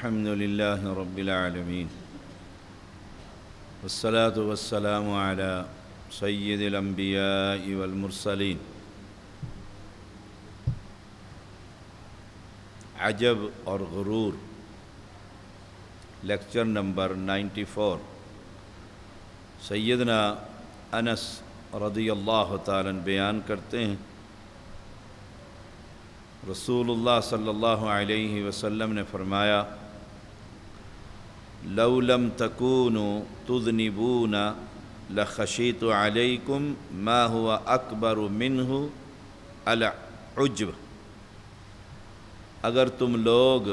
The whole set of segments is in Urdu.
الحمد لله رب العالمين والصلاة والسلام على سيد الأنبياء والمرسلين عجب اور غرور لیکچر نمبر 94 سیدنا انس رضی اللہ تعالیٰ بیان کرتے ہیں رسول اللہ صلی اللہ علیہ وسلم نے فرمایا لو لم تکونوا تذنبون لخشیت علیکم ما هو اکبر منہ العجب اگر تم لوگ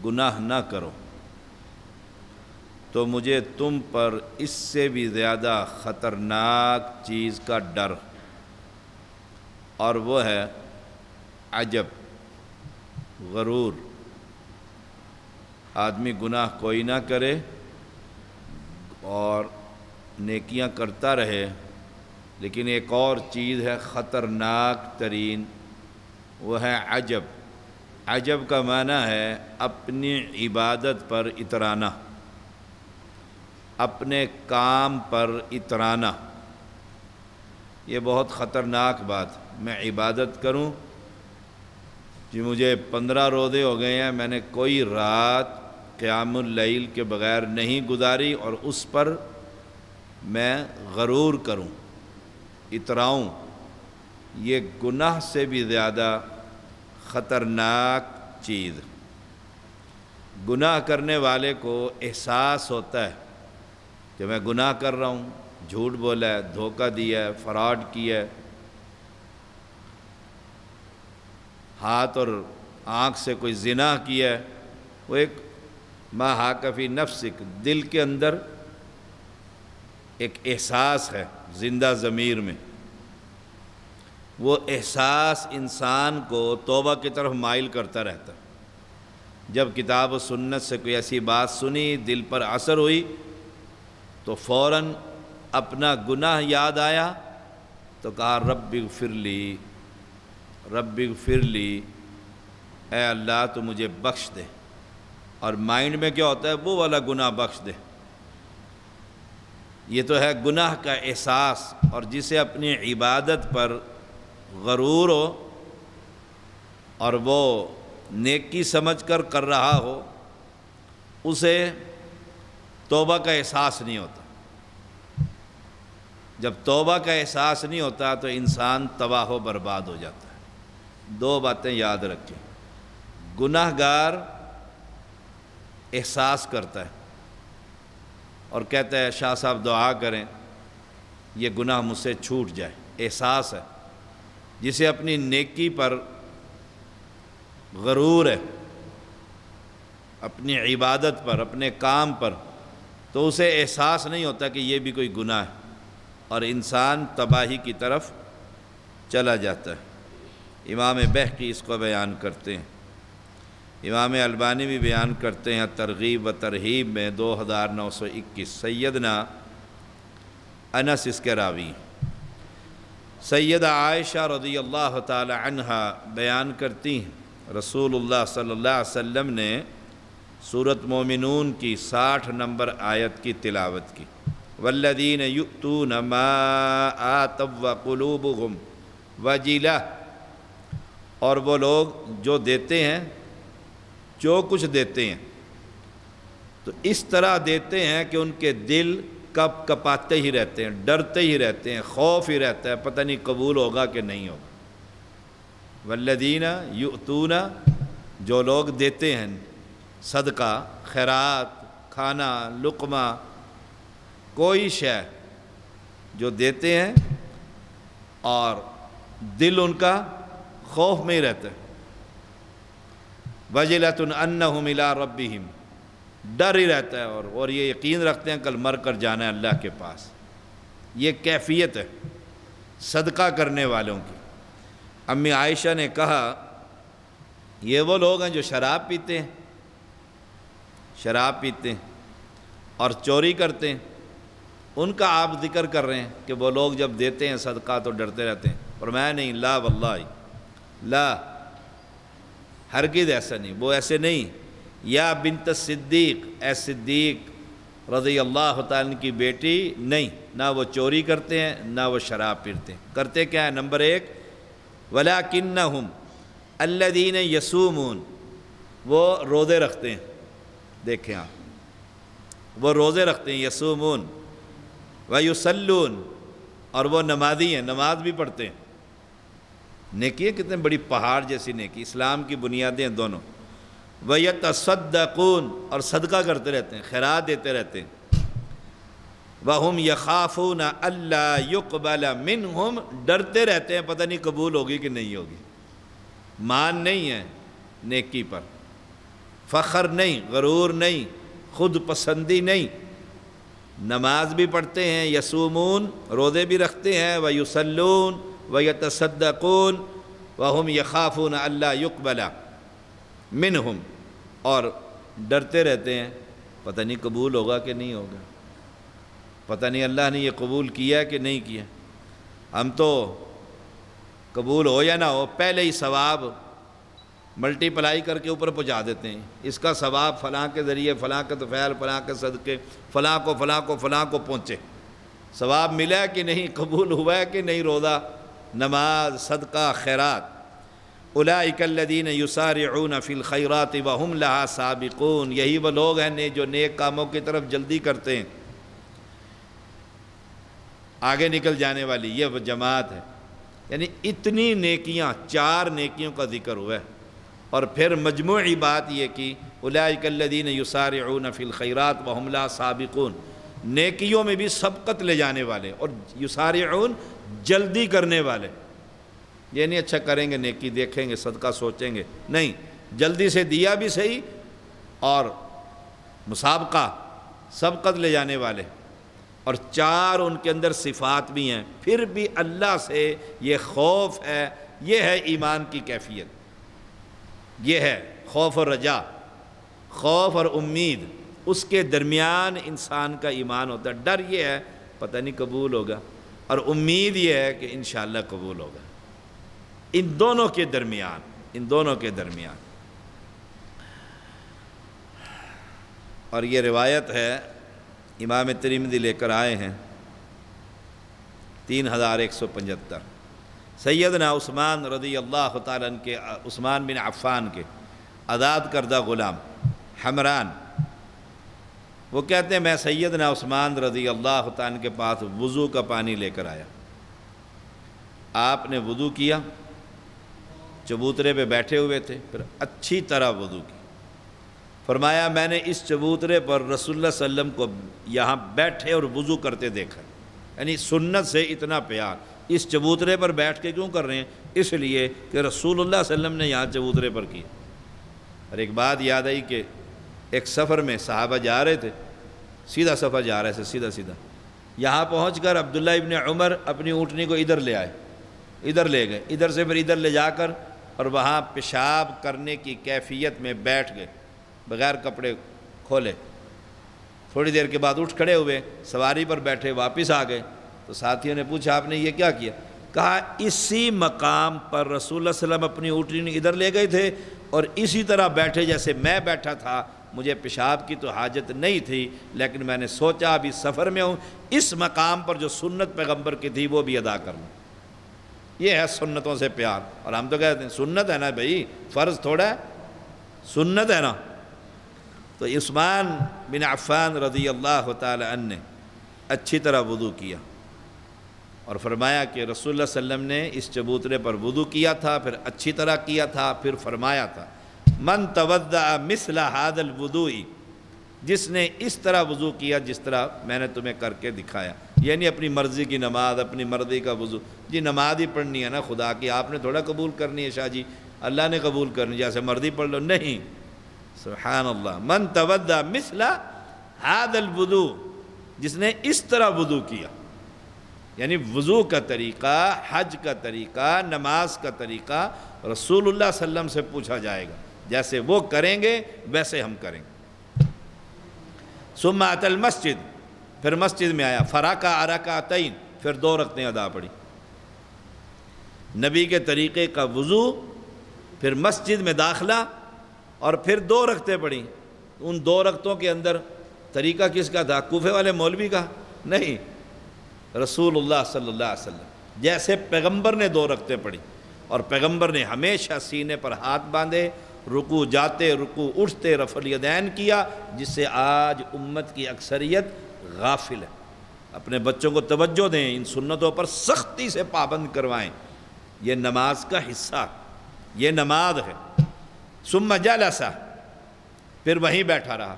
گناہ نہ کرو تو مجھے تم پر اس سے بھی زیادہ خطرناک چیز کا ڈر اور وہ ہے عجب غرور آدمی گناہ کوئی نہ کرے اور نیکیاں کرتا رہے لیکن ایک اور چیز ہے خطرناک ترین وہ ہے عجب عجب کا معنی ہے اپنی عبادت پر اترانا اپنے کام پر اترانا یہ بہت خطرناک بات میں عبادت کروں جی مجھے 15 روزے ہو گئے ہیں میں نے کوئی رات قیام اللیل کے بغیر نہیں گزاری اور اس پر میں غرور کروں اتراؤں یہ گناہ سے بھی زیادہ خطرناک چیز گناہ کرنے والے کو احساس ہوتا ہے کہ میں گناہ کر رہا ہوں جھوٹ بولا ہے دھوکہ دیا ہے فراڈ کیا ہے ہاتھ اور آنکھ سے کوئی زنا کیا ہے وہ ایک ما حاک فی نفسک دل کے اندر ایک احساس ہے زندہ ضمیر میں وہ احساس انسان کو توبہ کی طرف مائل کرتا رہتا جب کتاب و سنت سے کوئی ایسی بات سنی دل پر اثر ہوئی تو فوراً اپنا گناہ یاد آیا تو کہا رب اغفر لی اے اللہ تو مجھے بخش دے اور مائنڈ میں کیا ہوتا ہے وہ والا گناہ بخش دے یہ تو ہے گناہ کا احساس اور جسے اپنی عبادت پر غرور ہو اور وہ نیکی سمجھ کر رہا ہو اسے توبہ کا احساس نہیں ہوتا جب توبہ کا احساس نہیں ہوتا تو انسان تباہ و برباد ہو جاتا ہے دو باتیں یاد رکھیں گناہ گار احساس کرتا ہے اور کہتا ہے شاہ صاحب دعا کریں یہ گناہ مجھ سے چھوٹ جائے احساس ہے جسے اپنی نیکی پر غرور ہے اپنی عبادت پر اپنے کام پر تو اسے احساس نہیں ہوتا کہ یہ بھی کوئی گناہ ہے اور انسان تباہی کی طرف چلا جاتا ہے امام بہقی اس کو بیان کرتے ہیں امام البانی بھی بیان کرتے ہیں ترغیب و ترہیب میں 2921 سیدنا انس اس کے راوی سیدہ عائشہ رضی اللہ تعالی عنہا بیان کرتی ہیں رسول اللہ صلی اللہ علیہ وسلم نے سورۃ مومنون کی 60 نمبر آیت کی تلاوت کی والذین یؤتون ما آتوا وقلوبہم وجلہ اور وہ لوگ جو دیتے ہیں جو کچھ دیتے ہیں تو اس طرح دیتے ہیں کہ ان کے دل کپ کپاتے ہی رہتے ہیں ڈرتے ہی رہتے ہیں خوف ہی رہتا ہے پتہ نہیں قبول ہوگا کہ نہیں ہوگا والذین یؤتون جو لوگ دیتے ہیں صدقہ خیرات کھانا لقمہ کوئی شے جو دیتے ہیں اور دل ان کا خوف میں ہی رہتا ہے وجلۃ انہم الی ربہم ڈر ہی رہتا ہے اور یہ یقین رکھتے ہیں کل مر کر جانا ہے اللہ کے پاس یہ کیفیت ہے صدقہ کرنے والوں کی امی عائشہ نے کہا یہ وہ لوگ ہیں جو شراب پیتے ہیں اور چوری کرتے ہیں ان کا آپ ذکر کر رہے ہیں کہ وہ لوگ جب دیتے ہیں صدقہ تو ڈرتے رہتے ہیں اور میں نہیں لا واللہ لا ہرگز ایسا نہیں وہ ایسے نہیں یا بنت صدیق، اے صدیق رضی اللہ تعالیٰ کی بیٹی، نہیں، نہ وہ چوری کرتے ہیں نہ وہ شراب پیتے ہیں۔ کرتے کیا ہے؟ نمبر 1 وَلَكِنَّهُمْ الَّذِينَ يَصُومُونَ، وہ روزے رکھتے ہیں۔ دیکھیں آپ، وہ روزے رکھتے ہیں، یصومون وَيُصَلُّونَ، اور وہ نمازی ہیں، نماز بھی پڑھتے ہیں۔ نیکی ہے کتنے بڑی پہاڑ جیسی نیکی، اسلام کی بنیادیں دونوں۔ وَيَتَصَدَّقُونَ، اور صدقہ کرتے رہتے ہیں، خیرات دیتے رہتے ہیں۔ وَهُمْ يَخَافُونَ أَلَّا يُقْبَلَ مِنْهُمْ، ڈرتے رہتے ہیں پتہ نہیں قبول ہوگی کہ نہیں ہوگی۔ مان نہیں ہے نیکی پر، فخر نہیں، غرور نہیں، خود پسندی نہیں۔ نماز بھی پڑھتے ہیں، یصومون، روزے بھی رکھتے ہیں، وَيُصَلُّونَ وَيَتَصَدَّقُونَ وَهُمْ يَخَافُونَ أَلَّا يُقْبَلَ مِنْهُمْ، اور ڈرتے رہتے ہیں پتہ نہیں قبول ہوگا کہ نہیں ہوگا، پتہ نہیں اللہ نے یہ قبول کیا کہ نہیں کیا۔ ہم تو قبول ہو یا نہ ہو پہلے ہی ثواب ملٹی پلائی کر کے اوپر پہنچا دیتے ہیں، اس کا ثواب فلاں کے ذریعے، فلاں کے طفیل، فلاں کے صدقے، فلاں کو فلاں کو فلاں کو پہنچے۔ ثواب ملا کہ نہیں، قبول ہوا ہے کہ نہیں، روزہ، نماز، صدقہ، خیرات۔ اولئک الذین یسارعون فی الخیرات وہم لہا سابقون، یہی وہ لوگ ہیں جو نیک کاموں کی طرف جلدی کرتے ہیں، آگے نکل جانے والی، یہ وہ جماعت ہے۔ یعنی اتنی نیکیاں، 4 نیکیوں کا ذکر ہوا ہے، اور پھر مجموعی بات یہ کی اولئک الذین یسارعون فی الخیرات وہم لہا سابقون، نیکیوں میں بھی سبقت لے جانے والے، اور یسارعون جلدی کرنے والے۔ یہ نہیں اچھا کریں گے نیکی، دیکھیں گے صدقہ سوچیں گے، نہیں، جلدی سے دیا بھی صحیح، اور مسابقہ، سبقت لے جانے والے، اور 4 ان کے اندر صفات بھی ہیں۔ پھر بھی اللہ سے یہ خوف ہے، یہ ہے ایمان کی کیفیت، یہ ہے خوف اور رجا، خوف اور امید، اس کے درمیان انسان کا ایمان ہوتا ہے۔ ڈر یہ ہے پتہ نہیں قبول ہوگا، اور امید یہ ہے کہ انشاءاللہ قبول ہوگا۔ ان دونوں کے درمیان، ان دونوں کے درمیان۔ اور یہ روایت ہے امام ترمذی لے کر آئے ہیں 3175، سیدنا عثمان رضی اللہ تعالیٰ عنہ کے، عثمان بن عفان کے آزاد کردہ غلام حمران، وہ کہتے ہیں میں سیدنا عثمان رضی اللہ تعالیٰ عنہ کے پاس وضو کا پانی لے کر آیا، آپ نے وضو کیا، چبوترے پہ بیٹھے ہوئے تھے، پھر اچھی طرح وضو کی، فرمایا میں نے اس چبوترے پر رسول اللہ صلی اللہ علیہ وسلم کو یہاں بیٹھے اور وضو کرتے دیکھا۔ یعنی سنت سے اتنا پیار، اس چبوترے پر بیٹھ کے کیوں کر رہے ہیں؟ اس لیے کہ رسول اللہ صلی اللہ علیہ وسلم نے یہاں چبوترے پر کیا۔ اور ایک بات یاد آئی کہ ایک سفر میں صحابہ جا رہے تھے، سیدھا سفر جا رہے تھے، سیدھا سیدھا، یہاں پہنچ کر عبداللہ ابن عمر اپنی اونٹنی کو ادھر لے آئے، ادھر لے گئے، ادھر سے پھر ادھر لے جا کر اور وہاں پیشاب کرنے کی کیفیت میں بیٹھ گئے، بغیر کپڑے کھولے۔ تھوڑی دیر کے بعد اٹھ کھڑے ہوئے، سواری پر بیٹھے، واپس آ گئے، تو ساتھیوں نے پوچھا آپ نے یہ کیا کیا؟ کہا اسی مقام پر رسول اللہ صلی اللہ علیہ وسلم اپنی اونٹنی ادھر لے گئے تھے، اور اسی طرح بیٹھے جیسے میں بیٹھا تھا، مجھے پیشاب کی تو حاجت نہیں تھی، لیکن میں نے سوچا ابھی سفر میں ہوں، اس مقام پر جو سنت پیغمبر کی تھی وہ بھی ادا کر لوں۔ یہ ہے سنتوں سے پیار۔ اور ہم تو کہتے ہیں سنت ہے نا بھائی، فرض تھوڑا ہے، سنت ہے نا۔ تو عثمان بن عفان رضی اللہ تعالی عنہ نے اچھی طرح وضو کیا، اور فرمایا کہ رسول اللہ صلی اللہ علیہ وسلم نے اس چبوترے پر وضو کیا تھا، پھر اچھی طرح کیا تھا، پھر فرمایا تھا من توضأ مثل هذا الوضوء، جس نے اس طرح وضو کیا جس طرح میں نے تمہیں کر کے دکھایا، یعنی اپنی مرضی کی نماز، اپنی مرضی کا وضو۔ جی نماز ہی پڑھنی ہے نا خدا کی، آپ نے تھوڑا قبول کرنی ہے شاہ جی، اللہ نے قبول کرنی، جیسے مرضی پڑھ لو، نہیں، سبحان اللہ۔ من توضأ مثل هذا الوضوء، جس نے اس طرح وضو کیا، یعنی وضو کا طریقہ، حج کا طریقہ، نماز کا طریقہ رسول اللہ صلی اللہ علیہ وسلم سے پوچھا جائے گا، جیسے وہ کریں گے ویسے ہم کریں گے۔ ثم اتى المسجد، پھر مسجد میں آیا، فرکع رکعتین، پھر 2 رکعتیں ادا پڑھی، نبی کے طریقے کا وضو، پھر مسجد میں داخلہ، اور پھر 2 رکعتیں پڑھی. ان 2 رکعتوں کے اندر طریقہ کس کا تھا؟ کوفے والے مولوی کا نہیں، رسول اللہ صلی اللہ علیہ وسلم. جیسے پیغمبر نے 2 رکعتیں پڑھی، اور پیغمبر نے ہمیشہ سینے پر ہاتھ باندھے، رکوع جاتے رکوع اٹھتے رفع الیدین کیا، جس سے آج امت کی اکثریت غافل ہے. اپنے بچوں کو توجہ دیں، ان سنتوں پر سختی سے پابند کروائیں. یہ نماز کا حصہ، یہ نماز ہے. ثم جلس، پھر وہیں بیٹھا رہا.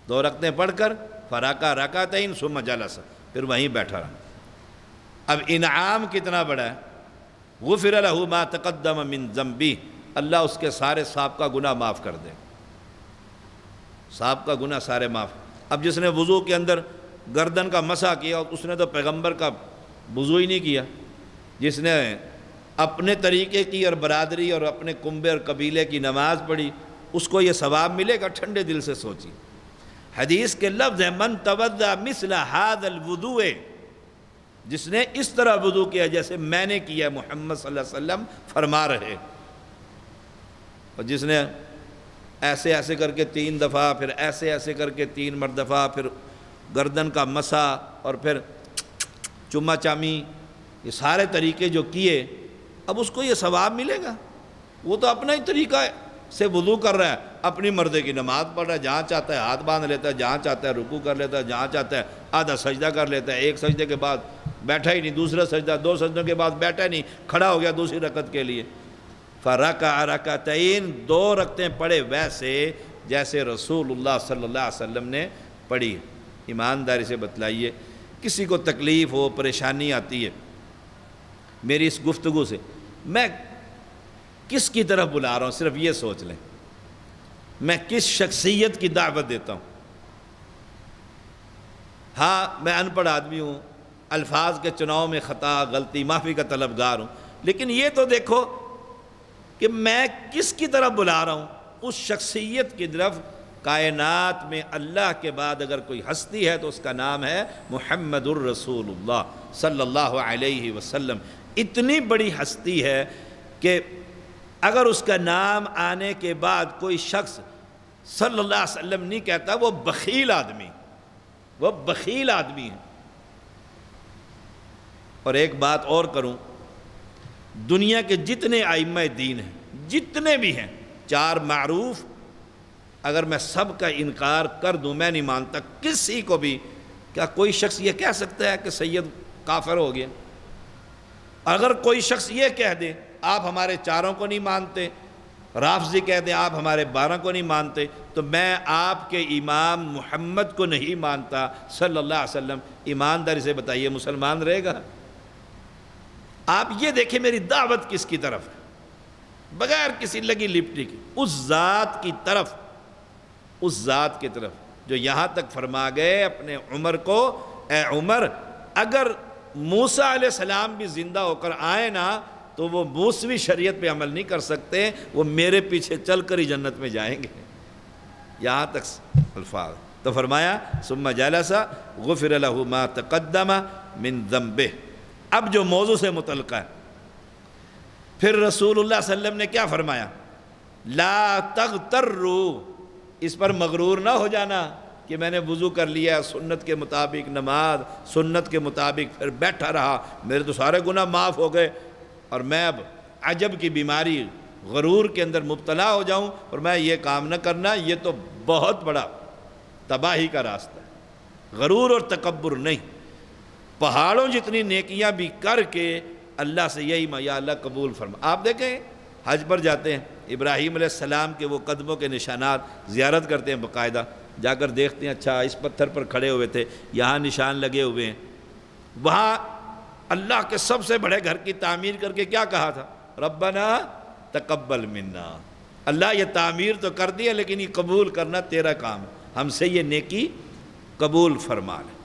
2 رکعتیں پڑھ کر فرکع رکعتین ثم جلس، پھر وہیں بیٹھا رہا. اب انعام کتنا بڑا ہے. غفر لہ ما تقدم من ذنبہ، اللہ اس کے سارے سابقہ گناہ معاف کر دے. سابقہ گناہ سارے معاف. اب جس نے وضو کے اندر گردن کا مسح کیا، اس نے تو پیغمبر کا وضو ہی نہیں کیا. جس نے اپنے طریقے کی اور برادری اور اپنے کنبے اور قبیلے کی نماز پڑھی، اس کو یہ ثواب ملے گا. ٹھنڈے دل سے سوچی. حدیث کے لفظ ہے من توضأ مثل هذا الوضوء، جس نے اس طرح وضو کیا جیسے میں نے کیا، محمد صلی اللہ علیہ وسلم فرما رہے. اور جس نے ایسے ایسے کر کے 3 دفعہ، پھر ایسے ایسے کر کے 3 مرتبہ، پھر گردن کا مسح، اور پھر چما چامی، یہ سارے طریقے جو کیے، اب اس کو یہ ثواب ملے گا. وہ تو اپنا ہی طریقہ سے وضو کر رہا ہے، اپنی مرضی کی نماز پڑھ رہا ہے. جہاں چاہتا ہے ہاتھ باندھ لیتا ہے، جہاں چاہتا ہے رکوع کر لیتا ہے، جہاں چاہتا ہے آدھا سجدہ کر لیتا ہے. 1 سجدے کے بعد بیٹھا ہی نہیں، دوسرا سجدہ، 2 سجدوں کے بعد بیٹھا ہی نہیں، کھڑا ہو گیا دوسری رکعت کے لیے. فرکع رکعتین، 2 رکعتیں پڑھے ویسے جیسے رسول اللہ صلی اللہ علیہ وسلم نے پڑھی. ایمانداری سے بتلائیے، کسی کو تکلیف ہو، پریشانی آتی ہے میری اس گفتگو سے، میں کس کی طرف بلا رہا ہوں؟ صرف یہ سوچ لیں، میں کس شخصیت کی دعوت دیتا ہوں. ہاں میں ان پڑھ آدمی ہوں، الفاظ کے چناؤ میں خطا غلطی معافی کا طلبگار ہوں، لیکن یہ تو دیکھو کہ میں کس کی طرف بلا رہا ہوں. اس شخصیت کی طرف. کائنات میں اللہ کے بعد اگر کوئی ہستی ہے تو اس کا نام ہے محمد الرسول اللہ صلی اللہ علیہ وسلم. اتنی بڑی ہستی ہے کہ اگر اس کا نام آنے کے بعد کوئی شخص صلی اللہ علیہ وسلم نہیں کہتا، وہ بخیل آدمی، وہ بخیل آدمی ہے. اور ایک بات اور کروں، دنیا کے جتنے ائمہ دین ہیں، جتنے بھی ہیں، 4 معروف، اگر میں سب کا انکار کر دوں، میں نہیں مانتا کسی کو بھی. کیا کوئی شخص یہ کہہ سکتا ہے کہ سید کافر ہو گیا؟ اگر کوئی شخص یہ کہہ دے آپ ہمارے 4 کو نہیں مانتے، رافضی کہہ دیں آپ ہمارے 12 کو نہیں مانتے، تو میں آپ کے امام محمد کو نہیں مانتا صلی اللہ علیہ وسلم. ایمانداری سے بتائیے مسلمان رہے گا؟ آپ یہ دیکھیں میری دعوت کس کی طرف ہے، بغیر کسی لگی لپٹی کی، اس ذات کی طرف، اس ذات کی طرف جو یہاں تک فرما گئے اپنے عمر کو، اے عمر اگر موسیٰ علیہ السلام بھی زندہ ہو کر آئے نا تو وہ موسوی شریعت پہ عمل نہیں کر سکتے، وہ میرے پیچھے چل کر ہی جنت میں جائیں گے. یہاں تک الفاظ. تو فرمایا ثم جلس غفر له ما تقدم من ذنبه. اب جو موضوع سے متعلقہ ہے، پھر رسول اللہ صلی اللہ علیہ وسلم نے کیا فرمایا؟ لا تغتروا، اس پر مغرور نہ ہو جانا کہ میں نے وضو کر لیا، سنت کے مطابق نماز، سنت کے مطابق پھر بیٹھا رہا، میرے تو سارے گناہ معاف ہو گئے، اور میں اب عجب کی بیماری غرور کے اندر مبتلا ہو جاؤں. اور میں یہ کام نہ کرنا، یہ تو بہت بڑا تباہی کا راستہ ہے. غرور اور تکبر نہیں، پہاڑوں جتنی نیکیاں بھی کر کے اللہ سے یہی یا اللہ قبول فرما. آپ دیکھیں حج پر جاتے ہیں، ابراہیم علیہ السلام کے وہ قدموں کے نشانات زیارت کرتے ہیں، باقاعدہ جا کر دیکھتے ہیں، اچھا اس پتھر پر کھڑے ہوئے تھے، یہاں نشان لگے ہوئے ہیں. وہاں اللہ کے سب سے بڑے گھر کی تعمیر کر کے کیا کہا تھا؟ ربنا تقبل منا. اللہ یہ تعمیر تو کر دیا لیکن یہ قبول کرنا تیرا کام ہے، ہم سے یہ نیکی قبول فرما لے.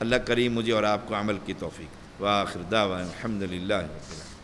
اللہ کریم مجھے اور آپ کو عمل کی توفیق. وآخر دعوانا الحمدللہ رب العالمین.